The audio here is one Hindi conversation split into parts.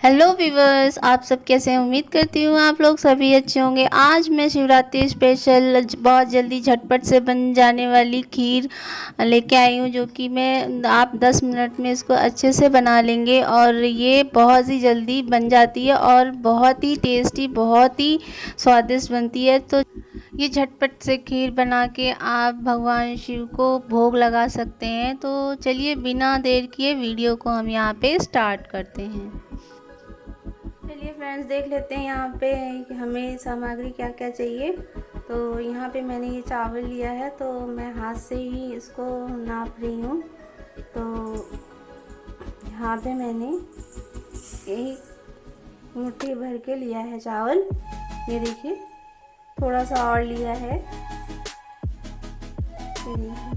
हेलो व्यूवर्स, आप सब कैसे हैं। उम्मीद करती हूँ आप लोग सभी अच्छे होंगे। आज मैं शिवरात्रि स्पेशल बहुत जल्दी झटपट से बन जाने वाली खीर लेके आई हूँ, जो कि आप 10 मिनट में इसको अच्छे से बना लेंगे और ये बहुत ही जल्दी बन जाती है और बहुत ही टेस्टी, बहुत ही स्वादिष्ट बनती है। तो ये झटपट से खीर बना के आप भगवान शिव को भोग लगा सकते हैं। तो चलिए बिना देर किए वीडियो को हम यहाँ पे स्टार्ट करते हैं। चलिए फ्रेंड्स, देख लेते हैं यहाँ पे कि हमें सामग्री क्या क्या चाहिए। तो यहाँ पे मैंने ये चावल लिया है, तो मैं हाथ से ही इसको नाप रही हूँ। तो यहाँ पे मैंने एक मुट्ठी भर के लिया है चावल। ये देखिए, थोड़ा सा और लिया है। ये देखिए,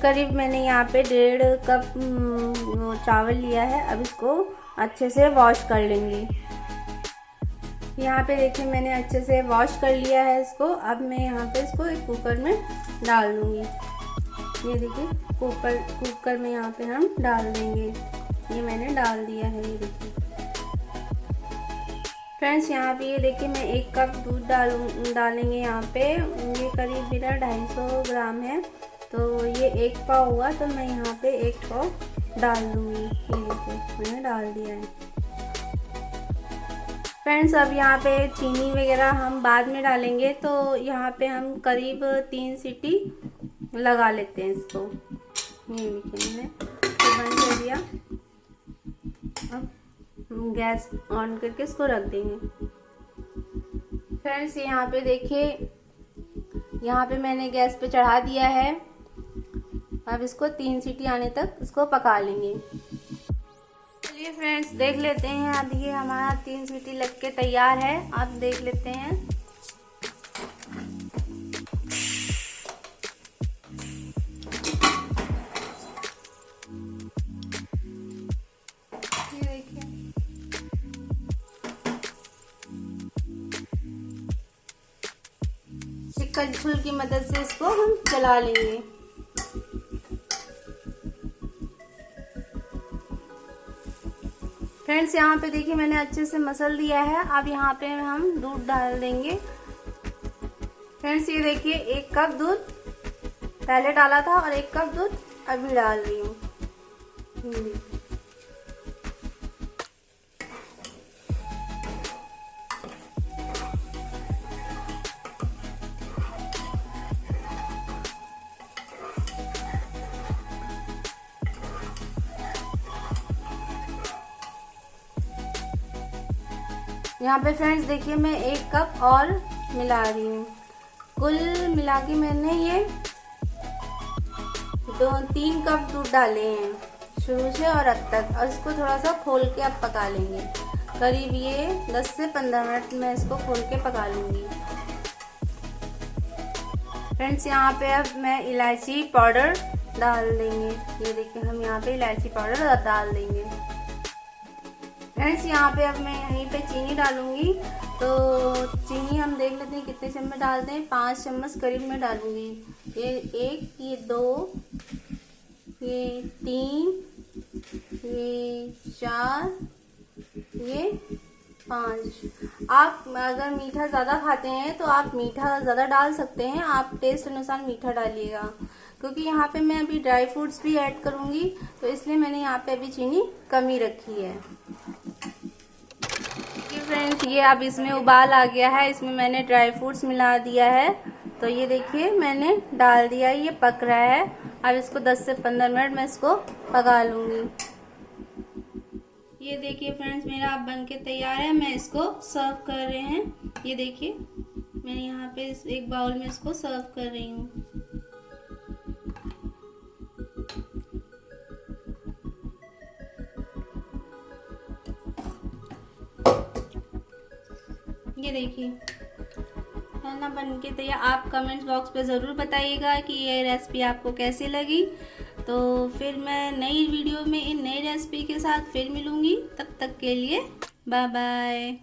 करीब मैंने यहाँ पे 1.5 कप चावल लिया है। अब इसको अच्छे से वॉश कर लेंगे। यहाँ पे देखिए, मैंने अच्छे से वॉश कर लिया है इसको। अब मैं यहाँ पे इसको एक कुकर में डाल दूँगी। ये देखिए, कुकर में यहाँ पे हम डाल देंगे। ये मैंने डाल दिया है। ये देखिए फ्रेंड्स, यहाँ पे ये देखिए, मैं 1 कप दूध डालेंगे यहाँ पे। ये करीब मेरा 250 ग्राम है। तो ये 1 पाव हुआ, तो मैं यहाँ पे 1 पाव डाल दूँगी। ये देखिए, मैंने डाल दिया है। फ्रेंड्स, अब यहाँ पे चीनी वगैरह हम बाद में डालेंगे। तो यहाँ पे हम करीब 3 सीटी लगा लेते हैं इसको। ये देखिए, मैंने तो बंद कर दिया। अब गैस ऑन करके इसको रख देंगे। फ्रेंड्स, यहाँ पे देखिए, यहाँ पे मैंने गैस पे चढ़ा दिया है। अब इसको 3 सीटी आने तक इसको पका लेंगे। चलिए फ्रेंड्स, देख लेते हैं। अब ये हमारा 3 सीटी लग के तैयार है। अब देख लेते हैं। ये देखिए, एक कलछुल की मदद से इसको हम चला लेंगे। फ्रेंड्स, यहाँ पे देखिए, मैंने अच्छे से मसल दिया है। अब यहाँ पे हम दूध डाल देंगे। फ्रेंड्स, ये देखिए, 1 कप दूध पहले डाला था और 1 कप दूध अभी डाल रही हूँ। यहाँ पे फ्रेंड्स देखिए, मैं 1 कप और मिला रही हूँ। कुल मिला के मैंने ये 3 कप दूध डाले हैं शुरू से और अब तक। और इसको थोड़ा सा खोल के अब पका लेंगे। करीब ये 10 से 15 मिनट में इसको खोल के पका लूँगी। फ्रेंड्स, यहाँ पे अब मैं इलायची पाउडर डाल देंगे। ये देखिए, हम यहाँ पे इलायची पाउडर डाल देंगे। फ्रेंड्स, यहाँ पे अब मैं यहीं पे चीनी डालूंगी। तो चीनी हम देख लेते हैं कितने चम्मच डालते हैं। 5 चम्मच करीब में डालूंगी। ये 1, ये 2, ये 3, ये 4, ये 5। आप अगर मीठा ज़्यादा खाते हैं तो आप मीठा ज़्यादा डाल सकते हैं। आप टेस्ट अनुसार मीठा डालिएगा, क्योंकि यहाँ पे मैं अभी ड्राई फ्रूट्स भी ऐड करूँगी, तो इसलिए मैंने यहाँ पे अभी चीनी कम ही रखी है। फ्रेंड्स, ये अब इसमें उबाल आ गया है। इसमें मैंने ड्राई फ्रूट्स मिला दिया है। तो ये देखिए, मैंने डाल दिया है। ये पक रहा है। अब इसको 10 से 15 मिनट में इसको पका लूँगी। ये देखिए फ्रेंड्स, मेरा अब बन के तैयार है। मैं इसको सर्व कर रहे हैं। ये देखिए, मैं यहाँ पे एक बाउल में इसको सर्व कर रही हूँ। ये देखिए, है ना बन के तैयार। आप कमेंट्स बॉक्स पे ज़रूर बताइएगा कि ये रेसिपी आपको कैसी लगी। तो फिर मैं नई वीडियो में इन नई रेसिपी के साथ फिर मिलूँगी। तब तक के लिए बाय बाय।